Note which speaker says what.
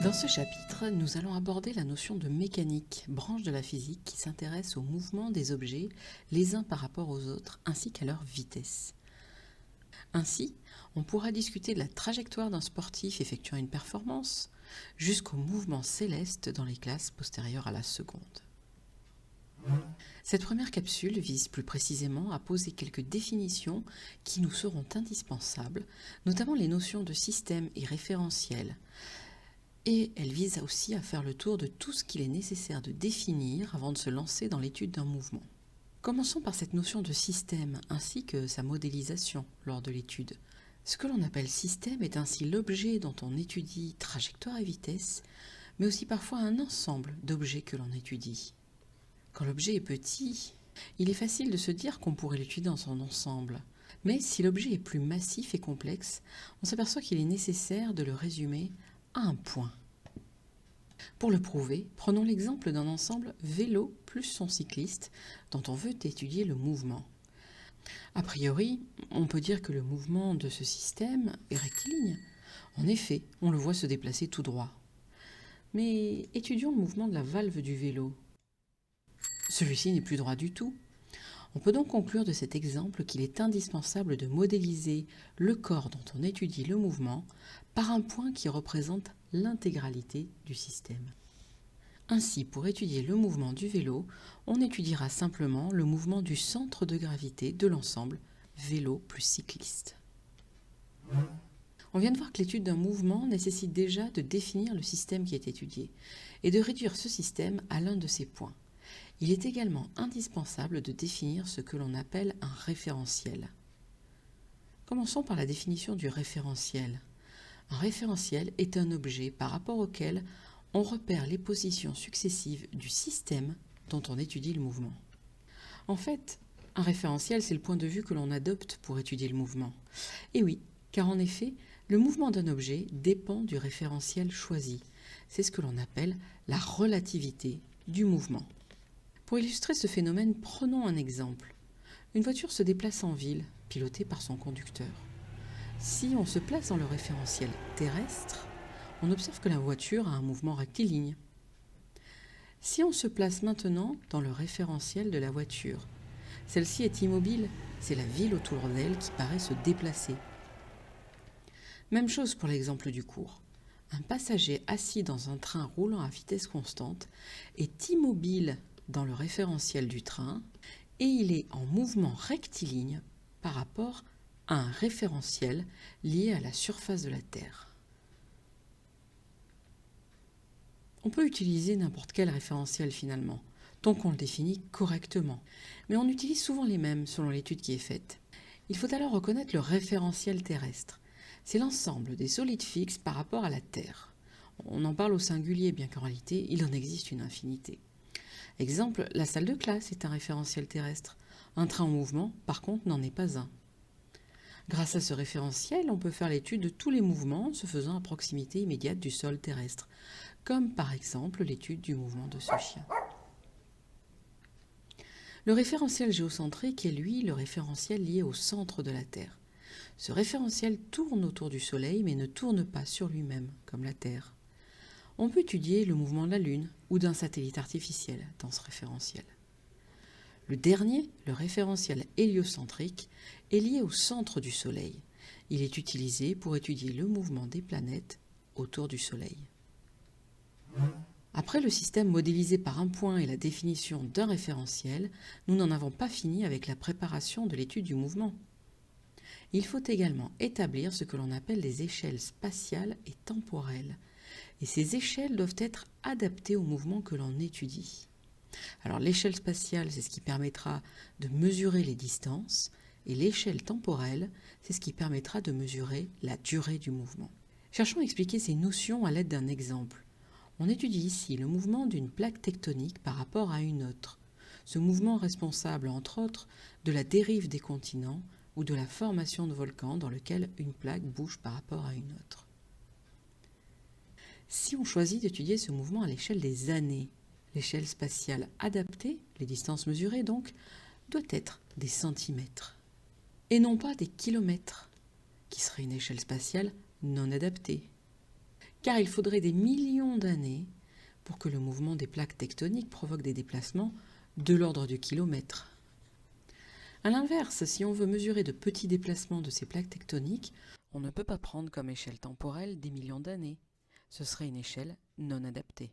Speaker 1: Dans ce chapitre, nous allons aborder la notion de mécanique, branche de la physique qui s'intéresse au mouvement des objets les uns par rapport aux autres, ainsi qu'à leur vitesse. Ainsi, on pourra discuter de la trajectoire d'un sportif effectuant une performance, jusqu'au mouvement céleste dans les classes postérieures à la seconde. Cette première capsule vise plus précisément à poser quelques définitions qui nous seront indispensables, notamment les notions de système et référentiel. Et elle vise aussi à faire le tour de tout ce qu'il est nécessaire de définir avant de se lancer dans l'étude d'un mouvement. Commençons par cette notion de système ainsi que sa modélisation lors de l'étude. Ce que l'on appelle système est ainsi l'objet dont on étudie trajectoire et vitesse, mais aussi parfois un ensemble d'objets que l'on étudie. Quand l'objet est petit, il est facile de se dire qu'on pourrait l'étudier dans son ensemble. Mais si l'objet est plus massif et complexe, on s'aperçoit qu'il est nécessaire de le résumer à un point. Pour le prouver, prenons l'exemple d'un ensemble vélo plus son cycliste dont on veut étudier le mouvement. A priori, on peut dire que le mouvement de ce système est rectiligne. En effet, on le voit se déplacer tout droit. Mais étudions le mouvement de la valve du vélo. Celui-ci n'est plus droit du tout. On peut donc conclure de cet exemple qu'il est indispensable de modéliser le corps dont on étudie le mouvement par un point qui représente l'intégralité du système. Ainsi, pour étudier le mouvement du vélo, on étudiera simplement le mouvement du centre de gravité de l'ensemble vélo plus cycliste. On vient de voir que l'étude d'un mouvement nécessite déjà de définir le système qui est étudié et de réduire ce système à l'un de ses points. Il est également indispensable de définir ce que l'on appelle un référentiel. Commençons par la définition du référentiel. Un référentiel est un objet par rapport auquel on repère les positions successives du système dont on étudie le mouvement. En fait, un référentiel, c'est le point de vue que l'on adopte pour étudier le mouvement. Et oui, car en effet, le mouvement d'un objet dépend du référentiel choisi. C'est ce que l'on appelle la relativité du mouvement. Pour illustrer ce phénomène, prenons un exemple. Une voiture se déplace en ville, pilotée par son conducteur. Si on se place dans le référentiel terrestre, on observe que la voiture a un mouvement rectiligne. Si on se place maintenant dans le référentiel de la voiture, celle-ci est immobile, c'est la ville autour d'elle qui paraît se déplacer. Même chose pour l'exemple du cours. Un passager assis dans un train roulant à vitesse constante est immobile dans le référentiel du train et il est en mouvement rectiligne par rapport à un référentiel lié à la surface de la Terre. On peut utiliser n'importe quel référentiel finalement, tant qu'on le définit correctement, mais on utilise souvent les mêmes selon l'étude qui est faite. Il faut alors reconnaître le référentiel terrestre. C'est l'ensemble des solides fixes par rapport à la Terre. On en parle au singulier, bien qu'en réalité, il en existe une infinité. Exemple, la salle de classe est un référentiel terrestre. Un train en mouvement, par contre, n'en est pas un. Grâce à ce référentiel, on peut faire l'étude de tous les mouvements se faisant à proximité immédiate du sol terrestre, comme par exemple l'étude du mouvement de ce chien. Le référentiel géocentrique est lui le référentiel lié au centre de la Terre. Ce référentiel tourne autour du Soleil mais ne tourne pas sur lui-même, comme la Terre. On peut étudier le mouvement de la Lune ou d'un satellite artificiel dans ce référentiel. Le dernier, le référentiel héliocentrique, est lié au centre du Soleil. Il est utilisé pour étudier le mouvement des planètes autour du Soleil. Après le système modélisé par un point et la définition d'un référentiel, nous n'en avons pas fini avec la préparation de l'étude du mouvement. Il faut également établir ce que l'on appelle des échelles spatiales et temporelles. Et ces échelles doivent être adaptées au mouvement que l'on étudie. Alors l'échelle spatiale, c'est ce qui permettra de mesurer les distances, et l'échelle temporelle, c'est ce qui permettra de mesurer la durée du mouvement. Cherchons à expliquer ces notions à l'aide d'un exemple. On étudie ici le mouvement d'une plaque tectonique par rapport à une autre. Ce mouvement responsable, entre autres, de la dérive des continents ou de la formation de volcans dans lequel une plaque bouge par rapport à une autre. Si on choisit d'étudier ce mouvement à l'échelle des années, l'échelle spatiale adaptée, les distances mesurées donc, doit être des centimètres, et non pas des kilomètres, qui serait une échelle spatiale non adaptée. car il faudrait des millions d'années pour que le mouvement des plaques tectoniques provoque des déplacements de l'ordre du kilomètre. A l'inverse, si on veut mesurer de petits déplacements de ces plaques tectoniques, on ne peut pas prendre comme échelle temporelle des millions d'années. Ce serait une échelle non adaptée.